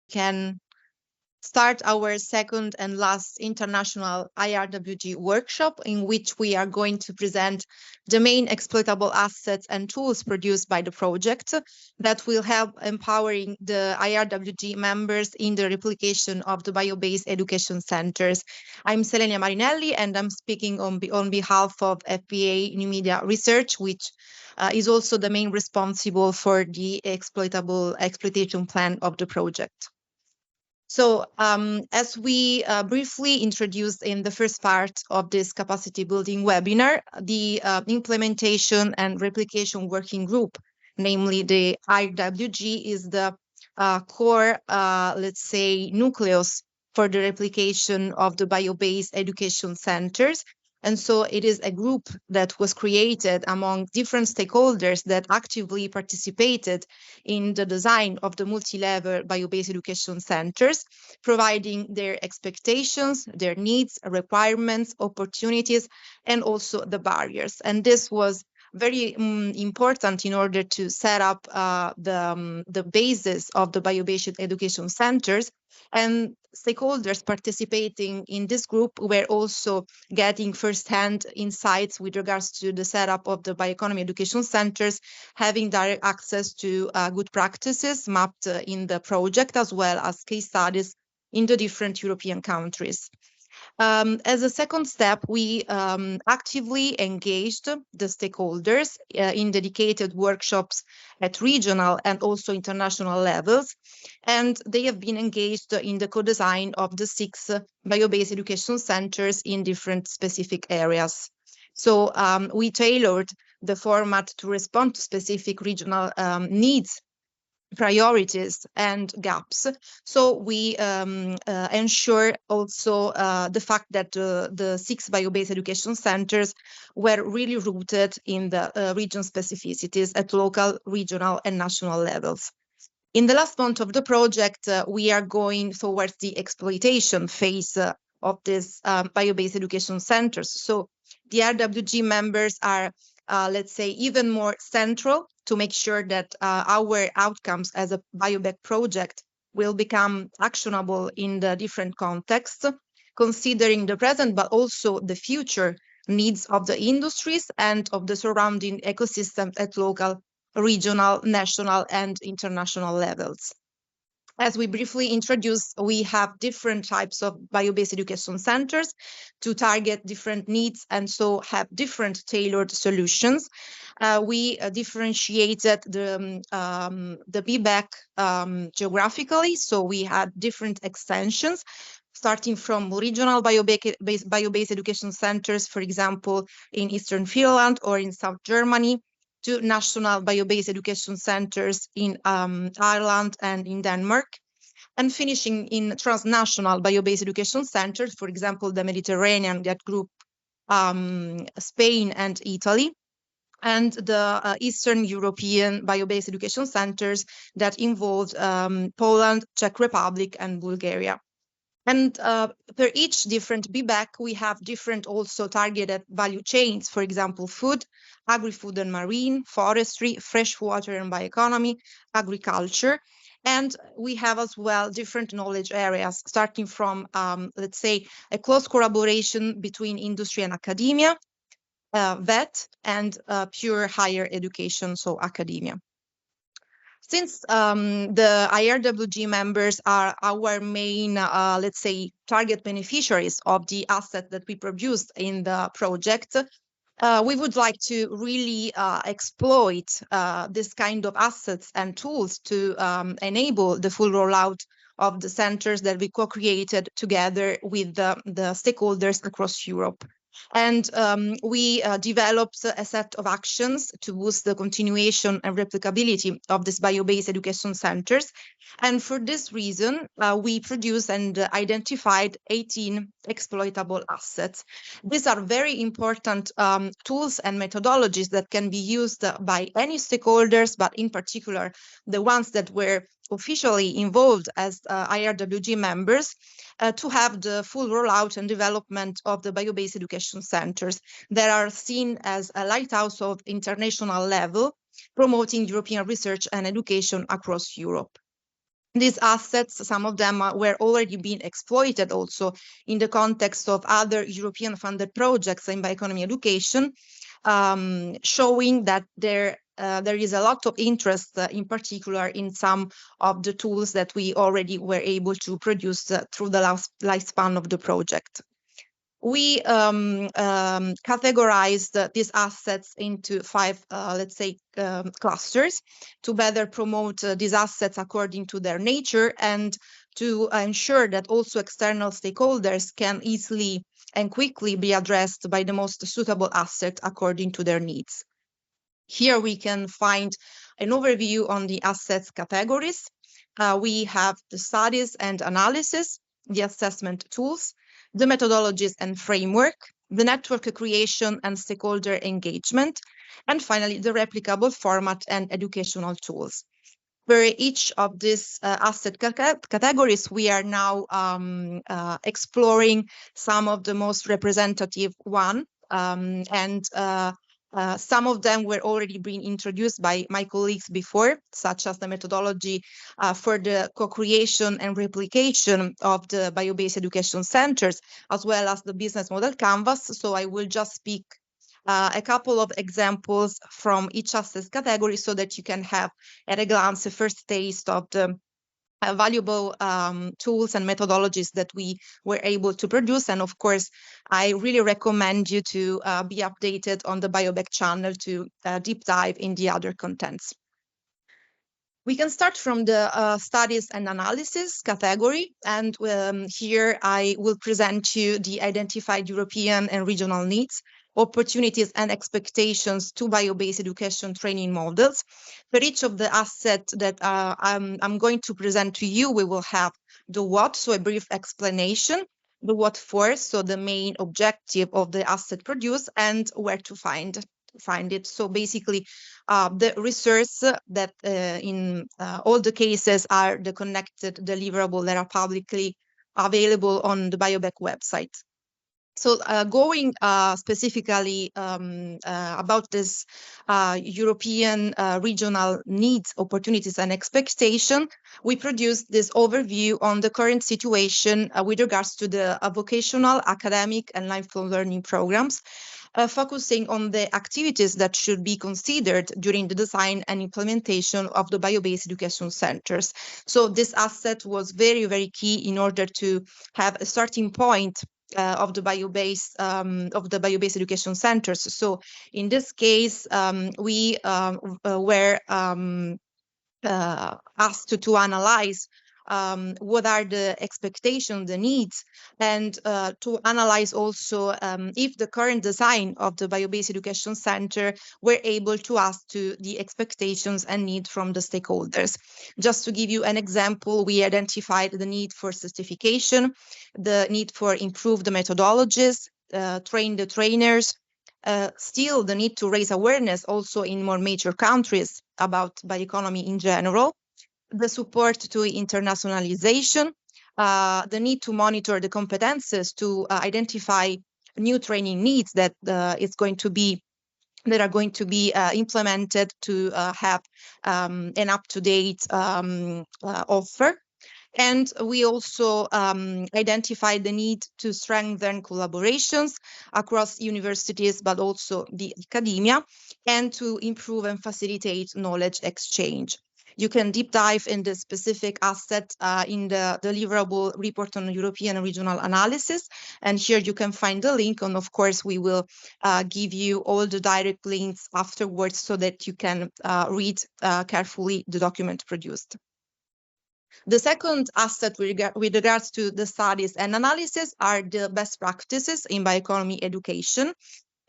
can start our second and last international IRWG workshop, in which we are going to present the main exploitable assets and tools produced by the project that will help empowering the IRWG members in the replication of the bio-based education centers. I'm Selenia Marinelli, and I'm speaking on behalf of FPA New Media Research, which is also the main responsible for the exploitation plan of the project. So as we briefly introduced in the first part of this capacity building webinar, the implementation and replication working group, namely the IRWG, is the core, let's say, nucleus for the replication of the bio-based education centers. And so it is a group that was created among different stakeholders that actively participated in the design of the multi-level bio-based education centers, providing their expectations, their needs, requirements, opportunities, and also the barriers. And this was very important in order to set up the basis of the bio-based education centers. And stakeholders participating in this group were also getting first-hand insights with regards to the setup of the bioeconomy education centers, having direct access to good practices mapped in the project, as well as case studies in the different European countries. As a second step, we actively engaged the stakeholders in dedicated workshops at regional and also international levels, and they have been engaged in the co-design of the 6 bio-based education centers in different specific areas. So we tailored the format to respond to specific regional needs, priorities, and gaps. So we ensure also the fact that the 6 bio-based education centers were really rooted in the region specificities at local, regional, and national levels. In the last month of the project, we are going towards the exploitation phase of this bio-based education centers. So the IRWG members are, let's say, even more central to make sure that our outcomes as a BIObec project will become actionable in the different contexts, considering the present but also the future needs of the industries and of the surrounding ecosystems at local, regional, national, and international levels. As we briefly introduced, we have different types of bio-based education centers to target different needs and so have different tailored solutions. We differentiated the BBEC geographically, so we had different extensions, starting from regional bio-based education centers, for example, in Eastern Finland or in South Germany, to national bio-based education centers in Ireland and in Denmark, and finishing in transnational bio-based education centers, for example, the Mediterranean, that group Spain and Italy, and the Eastern European bio-based education centers that involved Poland, Czech Republic, and Bulgaria. And per each different BBEC, we have different also targeted value chains, for example, food, agri-food and marine, forestry, freshwater and bioeconomy, agriculture. And we have as well different knowledge areas, starting from, let's say, a close collaboration between industry and academia, VET, and pure higher education, so academia. Since the IRWG members are our main, let's say, target beneficiaries of the asset that we produced in the project, we would like to really exploit this kind of assets and tools to enable the full rollout of the centers that we co-created together with the stakeholders across Europe. And we developed a set of actions to boost the continuation and replicability of these bio-based education centers. And for this reason, we produced and identified 18 exploitable assets. These are very important tools and methodologies that can be used by any stakeholders, but in particular, the ones that were officially involved as IRWG members to have the full rollout and development of the bio-based education centers that are seen as a lighthouse of international level, promoting European research and education across Europe. These assets, some of them were already being exploited also in the context of other European funded projects in bioeconomy education, showing that there is a lot of interest, in particular in some of the tools that we already were able to produce through the lifespan of the project. We categorized these assets into 5, let's say, clusters to better promote these assets according to their nature and to ensure that also external stakeholders can easily and quickly be addressed by the most suitable asset according to their needs. Here we can find an overview on the assets categories. We have the studies and analysis, the assessment tools, the methodologies and framework, the network creation and stakeholder engagement, and finally, the replicable format and educational tools. For each of these asset categories, we are now exploring some of the most representative one, and some of them were already being introduced by my colleagues before, such as the methodology for the co-creation and replication of the bio-based education centers, as well as the business model canvas. So I will just speak a couple of examples from each asset category so that you can have at a glance a first taste of the valuable tools and methodologies that we were able to produce. And of course, I really recommend you to be updated on the BIObec channel to deep dive in the other contents. We can start from the studies and analysis category. And here I will present you the identified European and regional needs, opportunities and expectations to bio-based education training models. For each of the assets that I'm going to present to you, we will have the what, so a brief explanation, the what for, so the main objective of the asset produced, and where to find it. So basically, the resource that in all the cases are the connected deliverable that are publicly available on the BIObec website. So going specifically about this European regional needs, opportunities, and expectation, we produced this overview on the current situation with regards to the vocational, academic, and lifelong learning programs, focusing on the activities that should be considered during the design and implementation of the bio-based education centers. So this asset was very, very key in order to have a starting point of the bio-based education centers. So in this case, we were asked to analyze what are the expectations, the needs, and to analyze also if the current design of the bio-based education center were able to ask to the expectations and need from the stakeholders. Just to give you an example, we identified the need for certification, the need for improved methodologies, train the trainers, still the need to raise awareness also in more major countries about bioeconomy in general, the support to internationalization, the need to monitor the competences to identify new training needs that are going to be implemented to have an up-to-date offer. And we also identified the need to strengthen collaborations across universities, but also the academia, and to improve and facilitate knowledge exchange. You can deep dive in the specific asset in the deliverable report on European and regional analysis. And here you can find the link. And of course, we will give you all the direct links afterwards so that you can read carefully the document produced. The second asset with regards to the studies and analysis are the best practices in bioeconomy education.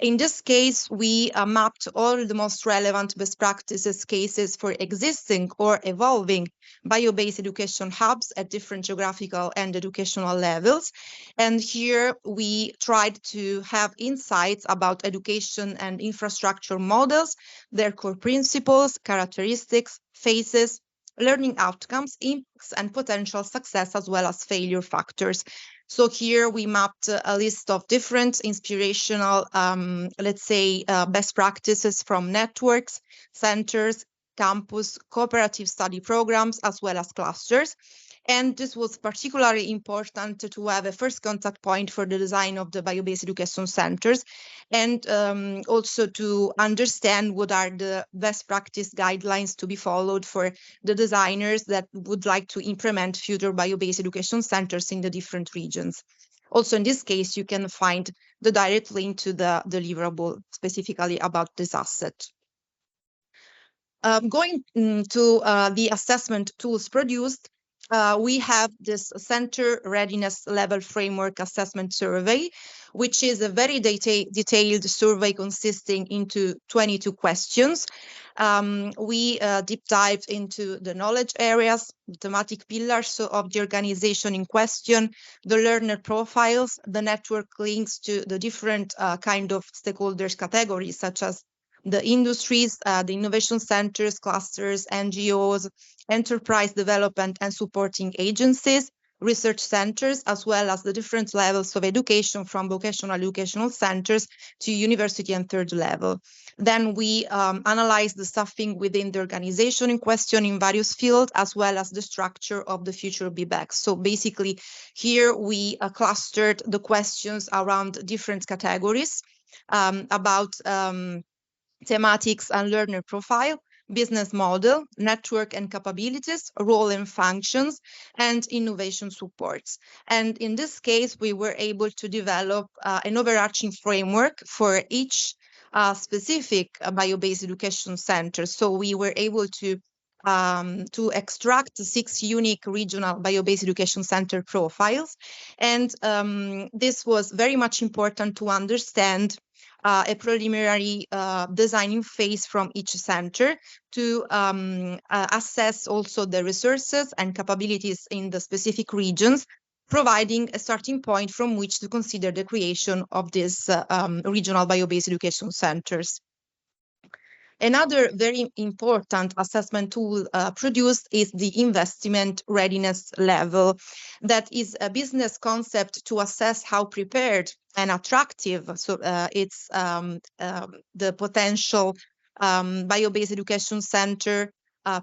In this case, we mapped all the most relevant best practices cases for existing or evolving bio-based education hubs at different geographical and educational levels. And here we tried to have insights about education and infrastructure models, their core principles, characteristics, phases, learning outcomes, impacts, and potential success, as well as failure factors. So here we mapped a list of different inspirational, let's say, best practices from networks, centers, campus, cooperative study programs, as well as clusters. And this was particularly important to have a first contact point for the design of the bio-based education centers, and also to understand what are the best practice guidelines to be followed for the designers that would like to implement future bio-based education centers in the different regions. Also, in this case, you can find the direct link to the deliverable specifically about this asset. Going to the assessment tools produced, we have this Center Readiness Level Framework Assessment Survey, which is a very detailed survey consisting into 22 questions. We deep dived into the knowledge areas, thematic pillars of the organization in question, the learner profiles, the network links to the different kind of stakeholders categories, such as the industries, the innovation centers, clusters, NGOs, enterprise development and supporting agencies, research centers, as well as the different levels of education from vocational educational centers to university and third level. Then we analyze the staffing within the organization in question in various fields, as well as the structure of the future BIObec. So basically here we clustered the questions around different categories about thematics and learner profile, business model, network and capabilities, role and functions, and innovation supports. And in this case, we were able to develop an overarching framework for each specific bio-based education center. So we were able to extract 6 unique regional bio-based education center profiles. And this was very much important to understand a preliminary designing phase from each center to assess also the resources and capabilities in the specific regions, providing a starting point from which to consider the creation of these regional bio-based education centers. Another very important assessment tool produced is the investment readiness level. That is a business concept to assess how prepared and attractive it's the potential bio-based education center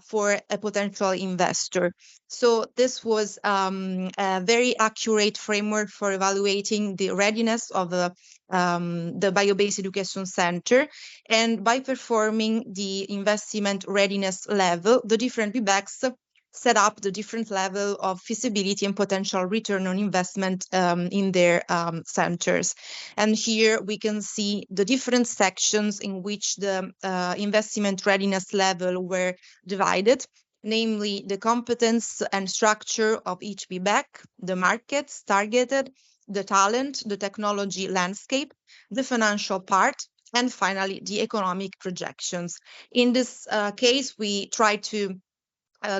for a potential investor. So this was a very accurate framework for evaluating the readiness of the bio-based education center. And by performing the investment readiness level, the different BIObecs set up the different level of feasibility and potential return on investment in their centers. And here we can see the different sections in which the investment readiness level were divided, namely the competence and structure of each BIObec, the markets targeted, the talent, the technology landscape, the financial part, and finally the economic projections. In this case, we try to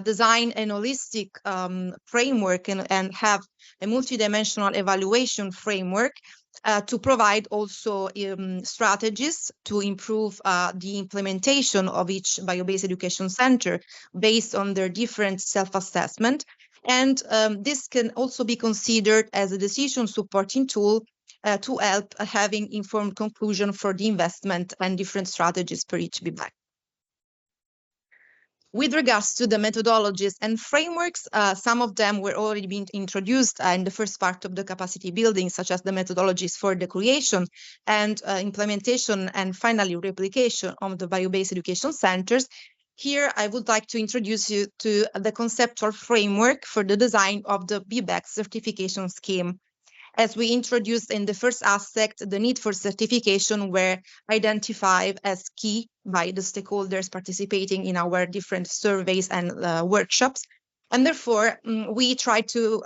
design an holistic framework and have a multidimensional evaluation framework to provide also strategies to improve the implementation of each bio-based education center based on their different self-assessment. And this can also be considered as a decision supporting tool to help having informed conclusion for the investment and different strategies per each BIObec. With regards to the methodologies and frameworks, some of them were already being introduced in the first part of the capacity building, such as the methodologies for the creation and implementation and finally replication of the bio-based education centers. Here, I would like to introduce you to the conceptual framework for the design of the BIObec certification scheme. As we introduced in the first aspect, the need for certification were identified as key by the stakeholders participating in our different surveys and workshops. And therefore, we try to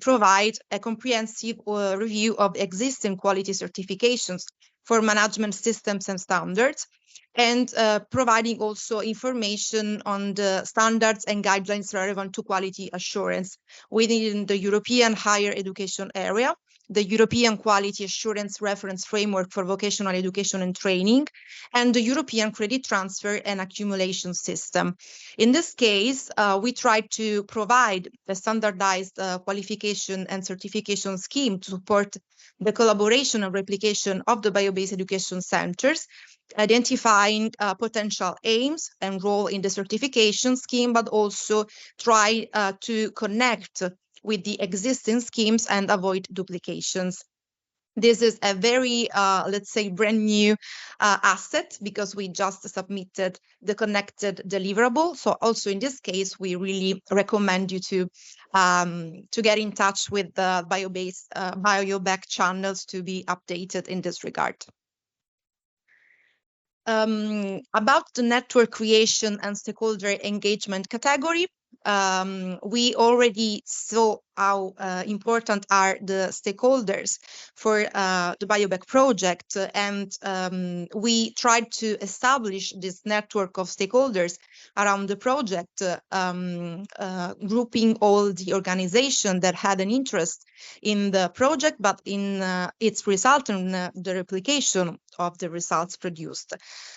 provide a comprehensive review of existing quality certifications for management systems and standards, and providing also information on the standards and guidelines relevant to quality assurance within the European higher education area, the European Quality Assurance Reference Framework for Vocational Education and Training, and the European Credit Transfer and Accumulation System. In this case, we tried to provide a standardized qualification and certification scheme to support the collaboration and replication of the bio-based education centers, identifying potential aims and role in the certification scheme, but also try to connect with the existing schemes and avoid duplications. This is a very, let's say, brand new asset because we just submitted the connected deliverable. So also in this case, we really recommend you to get in touch with the BIObec channels to be updated in this regard. About the network creation and stakeholder engagement category, we already saw how important are the stakeholders for the BIObec project, and we tried to establish this network of stakeholders around the project, grouping all the organizations that had an interest in the project, but in its result and the replication of the results produced.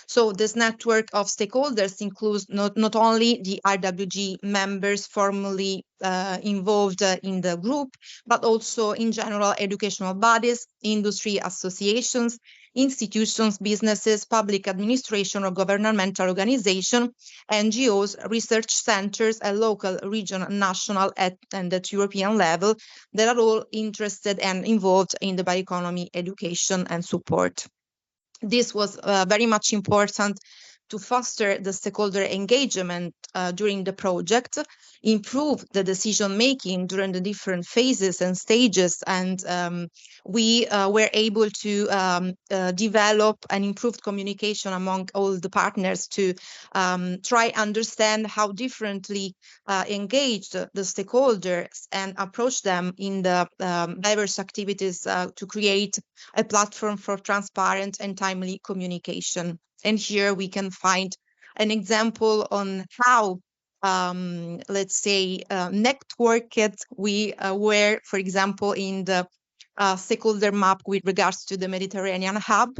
So this network of stakeholders includes not only the IRWG members formally involved in the group, but also in general educational bodies, industry associations, institutions, businesses, public administration or governmental organization, NGOs, research centers at local, regional, national, and at European level that are all interested and involved in the bioeconomy education and support. This was very much important to foster the stakeholder engagement during the project, improve the decision making during the different phases and stages, and we were able to develop an improved communication among all the partners to try understand how differently engage the stakeholders and approach them in the diverse activities to create a platform for transparent and timely communication. And here we can find an example on how, let's say, networked we were, for example, in the stakeholder map with regards to the Mediterranean hub,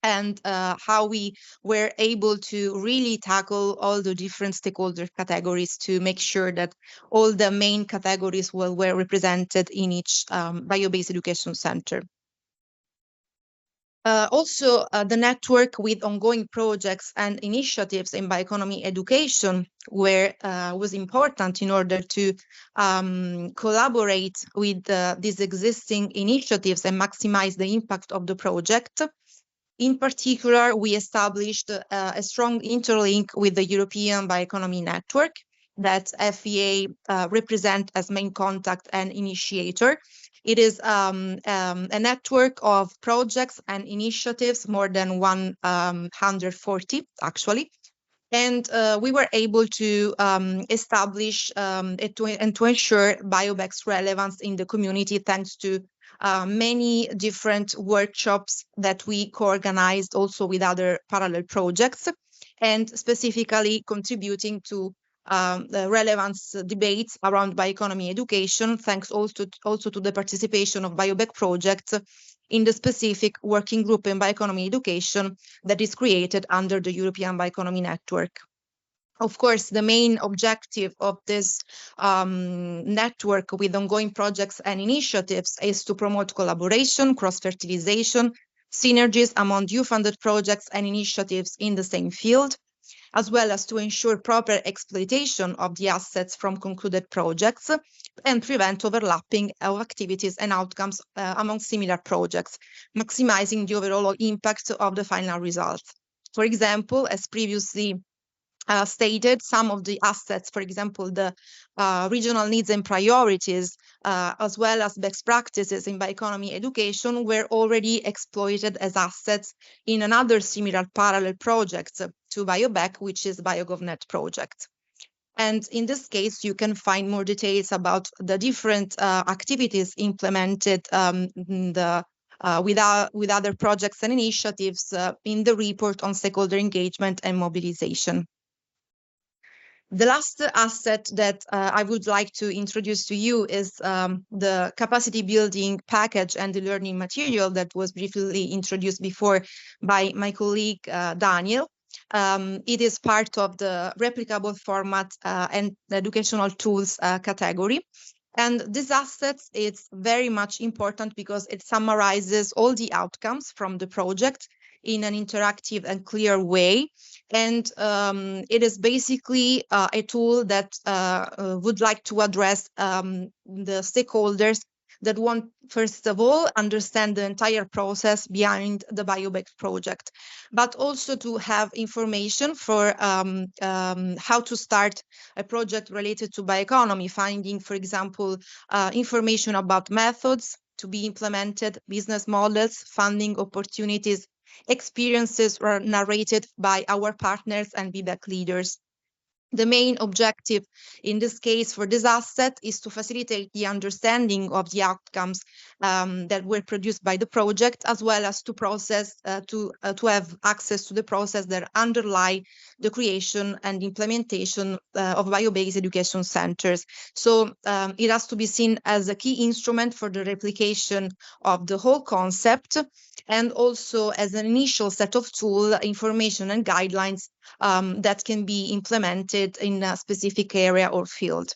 and how we were able to really tackle all the different stakeholder categories to make sure that all the main categories were represented in each bio-based education center. Also, the network with ongoing projects and initiatives in bioeconomy education was important in order to collaborate with these existing initiatives and maximize the impact of the project. In particular, we established a strong interlink with the European Bioeconomy Network that FEA represent as main contact and initiator. It is a network of projects and initiatives, more than 140 actually. And we were able to establish and to ensure BIObec's relevance in the community thanks to many different workshops that we co-organized also with other parallel projects, and specifically contributing to the relevance debates around bioeconomy education, thanks also to the participation of BIObec projects in the specific working group in bioeconomy education that is created under the European Bioeconomy Network. Of course, the main objective of this network with ongoing projects and initiatives is to promote collaboration, cross-fertilization, synergies among EU-funded projects and initiatives in the same field, as well as to ensure proper exploitation of the assets from concluded projects and prevent overlapping of activities and outcomes among similar projects, maximizing the overall impact of the final result. For example, as previously stated, some of the assets, for example, the regional needs and priorities, as well as best practices in bioeconomy education, were already exploited as assets in another similar parallel project to BIObec, which is BioGovNet project. And in this case, you can find more details about the different activities implemented with other projects and initiatives in the report on stakeholder engagement and mobilization. The last asset that I would like to introduce to you is the capacity building package and the learning material that was briefly introduced before by my colleague Daniel. It is part of the replicable format and educational tools category. And this asset is very much important because it summarizes all the outcomes from the project in an interactive and clear way. And it is basically a tool that would like to address the stakeholders that want, first of all, understand the entire process behind the BIObec project, but also to have information for how to start a project related to bioeconomy, finding, for example, information about methods to be implemented, business models, funding opportunities, experiences were narrated by our partners and BBEC leaders. The main objective in this case for this asset is to facilitate the understanding of the outcomes that were produced by the project, as well as to have access to the process that underlie the creation and implementation of bio-based education centers. So it has to be seen as a key instrument for the replication of the whole concept, and also as an initial set of tool, information and guidelines that can be implemented in a specific area or field.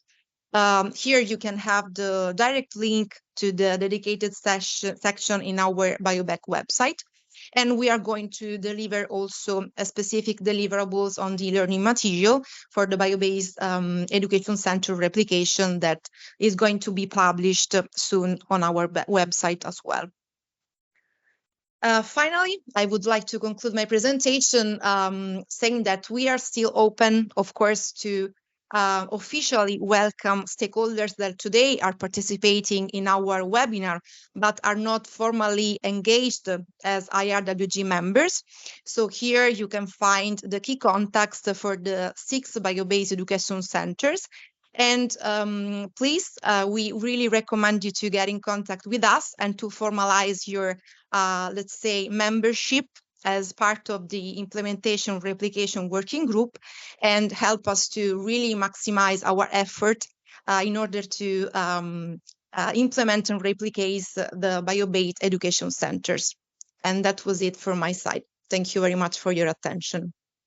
Here you can have the direct link to the dedicated section in our BIObec website. And we are going to deliver also a specific deliverables on the learning material for the bio-based education center replication that is going to be published soon on our website as well. Finally, I would like to conclude my presentation saying that we are still open, of course, to officially welcome stakeholders that today are participating in our webinar, but are not formally engaged as IRWG members. So here you can find the key contacts for the 6 bio-based education centers. And please, we really recommend you to get in contact with us and to formalize your, let's say, membership as part of the implementation replication working group, and help us to really maximize our effort in order to implement and replicate the bio-based education centers. And that was it from my side. Thank you very much for your attention.